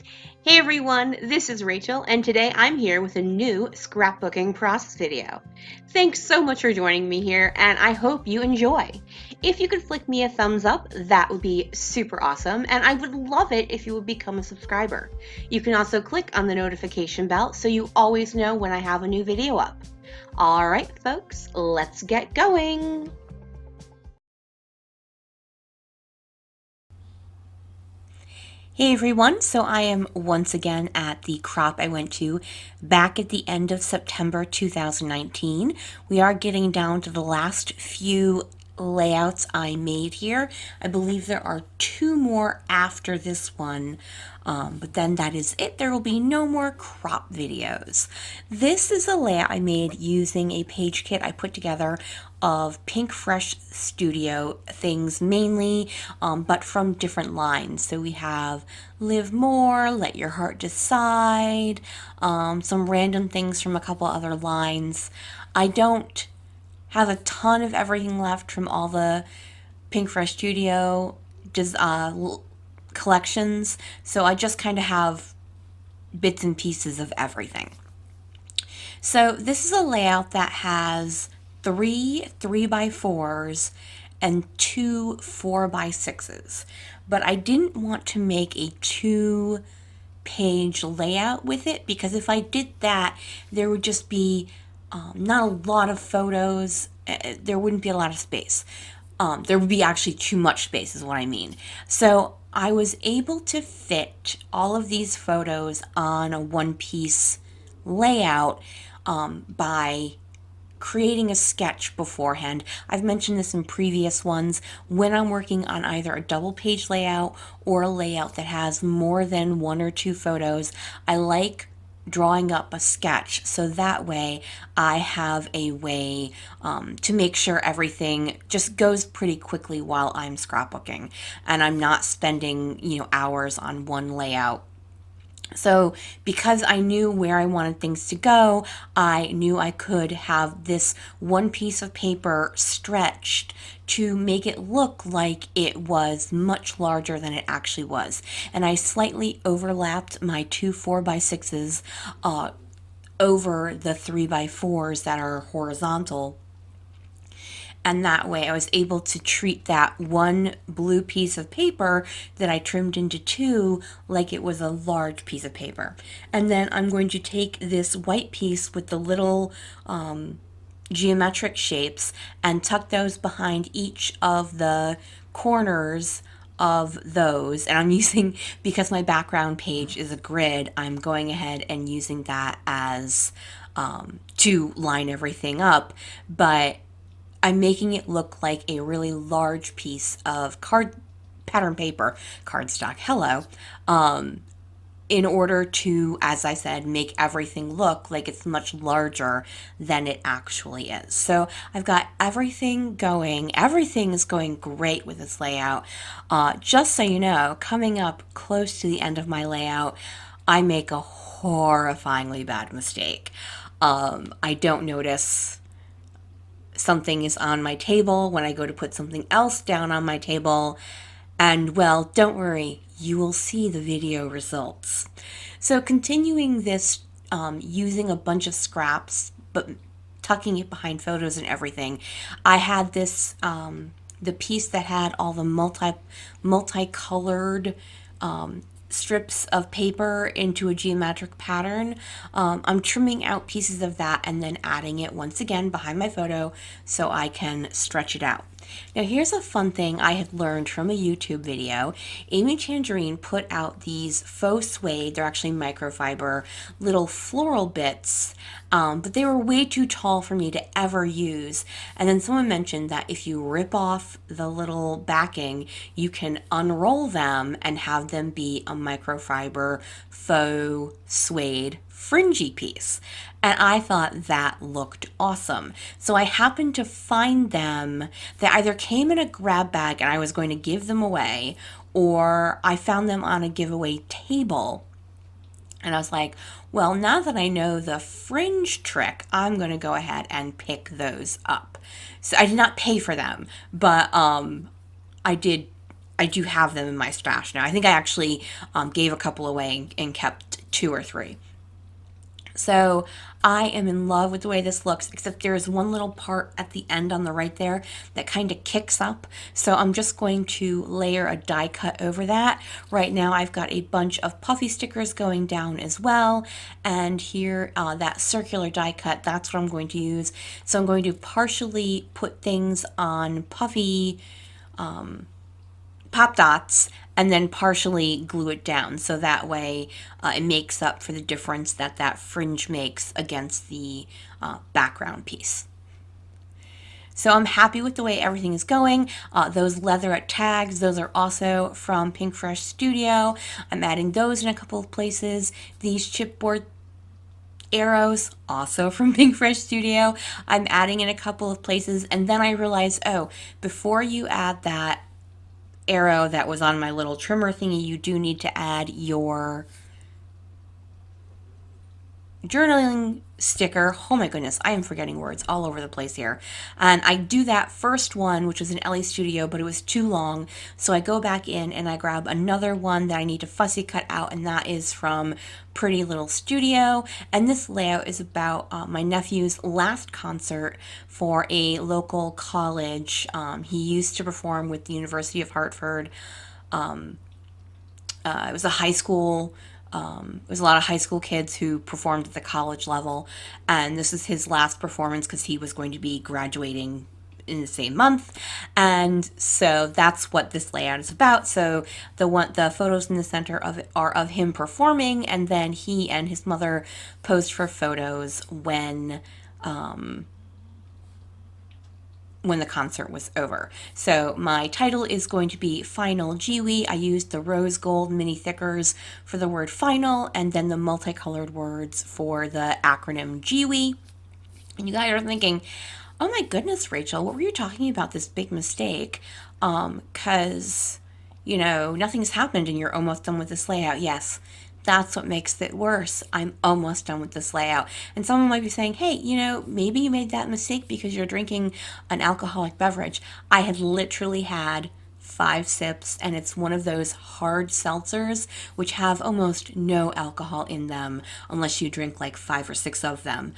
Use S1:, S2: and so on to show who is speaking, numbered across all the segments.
S1: Hey everyone, this is Rachel, and today I'm here with a new scrapbooking process video. Thanks so much for joining me here, and I hope you enjoy. If you could flick me a thumbs up, that would be super awesome, and I would love it if you would become a subscriber. You can also click on the notification bell so you always know when I have a new video up. Alright folks, let's get going! Hey everyone, so I am once again at the crop I went to back at the end of September 2019. We are getting down to the last few layouts I made here. I believe there are two more after this one, but then that is it. There will be no more crop videos. This is a layout I made using a page kit I put together of Pinkfresh Studio things mainly, but from different lines. So we have Live More, Let Your Heart Decide, some random things from a couple other lines. I don't have a ton of everything left from all the Pinkfresh Studio collections, so I just kind of have bits and pieces of everything. So this is a layout that has three 3x4s and two 4x6s. But I didn't want to make a 2-page layout with it because if I did that, there would just be not a lot of photos. There wouldn't be a lot of space. There would be actually too much space is what I mean. So I was able to fit all of these photos on a one-piece layout by creating a sketch beforehand. I've mentioned this in previous ones. When I'm working on either a double page layout or a layout that has more than one or two photos, I like drawing up a sketch so that way I have a way to make sure everything just goes pretty quickly while I'm scrapbooking and I'm not spending hours on one layout. So because I knew where I wanted things to go, I knew I could have this one piece of paper stretched to make it look like it was much larger than it actually was. And I slightly overlapped my two 4x6s over the 3x4s that are horizontal, and that way I was able to treat that one blue piece of paper that I trimmed into two like it was a large piece of paper. And then I'm going to take this white piece with the little geometric shapes and tuck those behind each of the corners of those. And I'm using, because my background page is a grid, I'm going ahead and using that as to line everything up. But I'm making it look like a really large piece of pattern paper, cardstock, hello, in order to, as I said, make everything look like it's much larger than it actually is. So I've got everything going. Everything is going great with this layout. Just so you know, coming up close to the end of my layout, I make a horrifyingly bad mistake. I don't notice something is on my table when I go to put something else down on my table. And well, don't worry, you will see the video results. So continuing this, using a bunch of scraps, but tucking it behind photos and everything, I had this, the piece that had all the multicolored strips of paper into a geometric pattern. I'm trimming out pieces of that and then adding it once again behind my photo so I can stretch it out. Now here's a fun thing I had learned from a YouTube video. Amy Tangerine put out these faux suede, they're actually microfiber, little floral bits, but they were way too tall for me to ever use. And then someone mentioned that if you rip off the little backing, you can unroll them and have them be a microfiber faux suede fringy piece. And I thought that looked awesome. So I happened to find them. They either came in a grab bag and I was going to give them away, or I found them on a giveaway table. And I was like, well, now that I know the fringe trick, I'm going to go ahead and pick those up. So I did not pay for them, but I did I do have them in my stash now. I think I actually gave a couple away and kept 2 or 3. So I am in love with the way this looks, except there is one little part at the end on the right there that kind of kicks up. So I'm just going to layer a die cut over that. Right now I've got a bunch of puffy stickers going down as well. And here, that circular die cut, that's what I'm going to use. So I'm going to partially put things on puffy pop dots and then partially glue it down, so that way it makes up for the difference that that fringe makes against the background piece. So I'm happy with the way everything is going. Those leatherette tags, those are also from Pinkfresh Studio. I'm adding those in a couple of places. These chipboard arrows, also from Pinkfresh Studio, I'm adding in a couple of places. And then I realized, oh, before you add that arrow that was on my little trimmer thingy, you do need to add your journaling sticker. Oh my goodness, I am forgetting words all over the place here. And I do that first one, which was in Ellie Studio, but it was too long. So I go back in and I grab another one that I need to fussy cut out, and that is from Pretty Little Studio. And this layout is about my nephew's last concert for a local college. He used to perform with the University of Hartford. It was a high school. It was a lot of high school kids who performed at the college level, and this is his last performance because he was going to be graduating in the same month, and so that's what this layout is about. So the photos in the center of it are of him performing, and then he and his mother posed for photos when the concert was over. So my title is going to be Final GHYWE. I used the rose gold mini thickers for the word final, and then the multicolored words for the acronym GHYWE. And you guys are thinking, oh my goodness, Rachel, what were you talking about, this big mistake? Because, nothing's happened and you're almost done with this layout. Yes, that's what makes it worse. I'm almost done with this layout. And someone might be saying, hey, maybe you made that mistake because you're drinking an alcoholic beverage. I had literally had 5 sips, and it's one of those hard seltzers which have almost no alcohol in them unless you drink like 5 or 6 of them.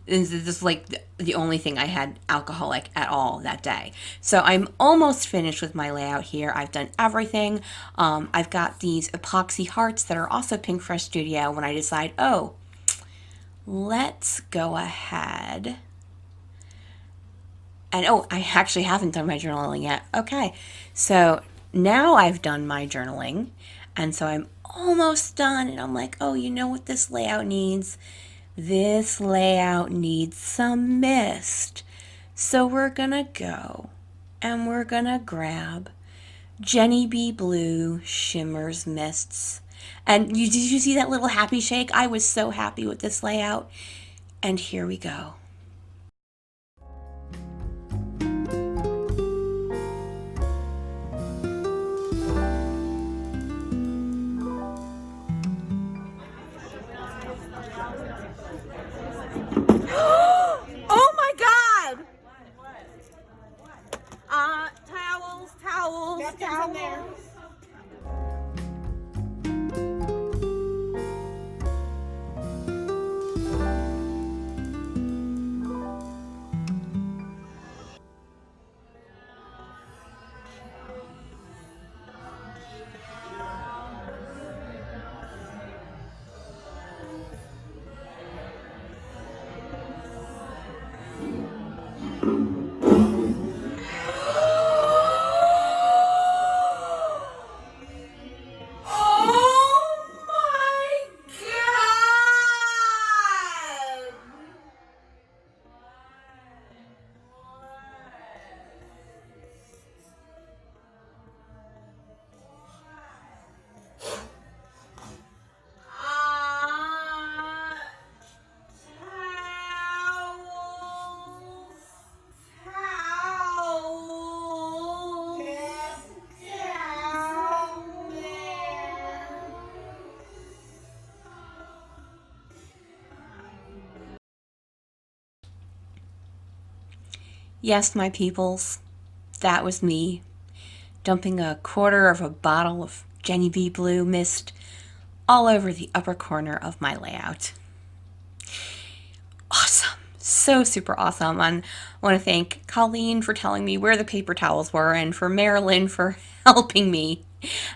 S1: This is like the only thing I had alcoholic at all that day. So I'm almost finished with my layout here. I've done everything. I've got these epoxy hearts that are also Pinkfresh Studio. When I decide, oh, let's go ahead. And I actually haven't done my journaling yet. Okay, so now I've done my journaling, and so I'm almost done, and I'm like, oh, you know what this layout needs? This layout needs some mist. So we're gonna go and we're gonna grab Jenny B. Blue Shimmers Mists. And did you see that little happy shake? I was so happy with this layout. And here we go. Oh my God! Towels.
S2: Got things in there.
S1: Yes, my peoples, that was me dumping a quarter of a bottle of Jenny B Blue mist all over the upper corner of my layout. Awesome. So super awesome. And I want to thank Colleen for telling me where the paper towels were and for Marilyn for helping me.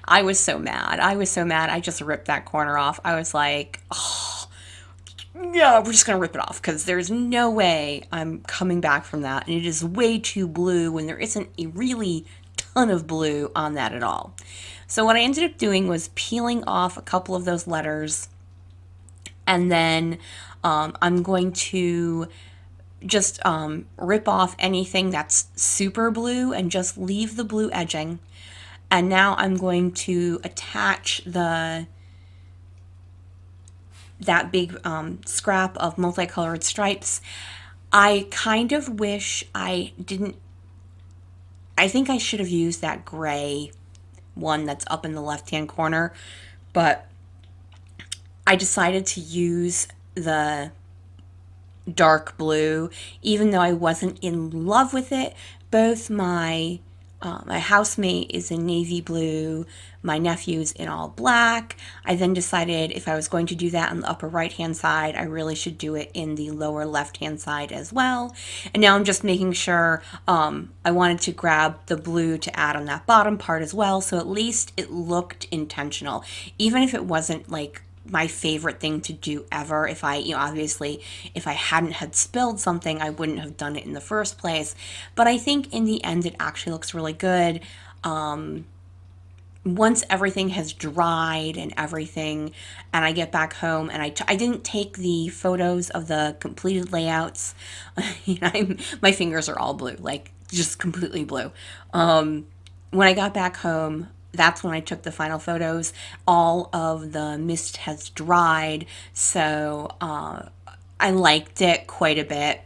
S1: I was so mad. I just ripped that corner off. I was like, oh, yeah, we're just going to rip it off because there's no way I'm coming back from that. And it is way too blue when there isn't a really ton of blue on that at all. So what I ended up doing was peeling off a couple of those letters, and then I'm going to just rip off anything that's super blue and just leave the blue edging. And now I'm going to attach that big scrap of multicolored stripes. I kind of wish I didn't. I think I should have used that gray one that's up in the left-hand corner, but I decided to use the dark blue, even though I wasn't in love with it. Both my housemate is in navy blue, my nephew's in all black. I then decided if I was going to do that on the upper right hand side, I really should do it in the lower left hand side as well. And now I'm just making sure I wanted to grab the blue to add on that bottom part as well, so at least it looked intentional, even if it wasn't like my favorite thing to do ever. If I, obviously, if I hadn't had spilled something, I wouldn't have done it in the first place. But I think in the end, it actually looks really good. Once everything has dried and everything, and I get back home, and I didn't take the photos of the completed layouts. My fingers are all blue, like just completely blue. When I got back home, that's when I took the final photos. All of the mist has dried, so I liked it quite a bit.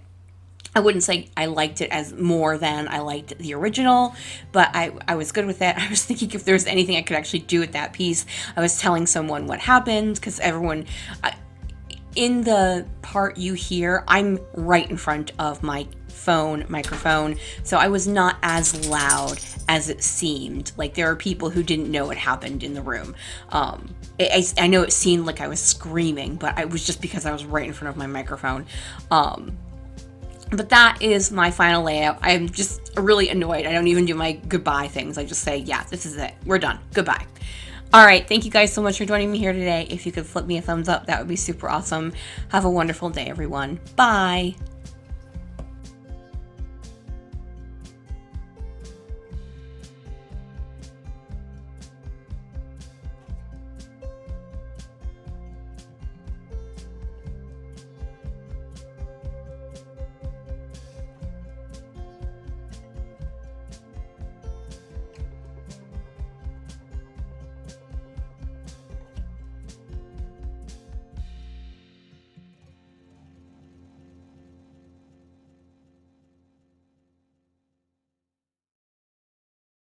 S1: I wouldn't say I liked it as more than I liked the original, but I was good with it. I was thinking if there was anything I could actually do with that piece. I was telling someone what happened, because everyone, in the part you hear, I'm right in front of my microphone, so I was not as loud as it seemed. Like, there are people who didn't know what happened in the room. I know it seemed like I was screaming, but it was just because I was right in front of my microphone. But that is my final layout. I'm just really annoyed. I don't even do my goodbye things. I just say, yeah, this is it. We're done. Goodbye. All right. Thank you guys so much for joining me here today. If you could flip me a thumbs up, that would be super awesome. Have a wonderful day, everyone. Bye.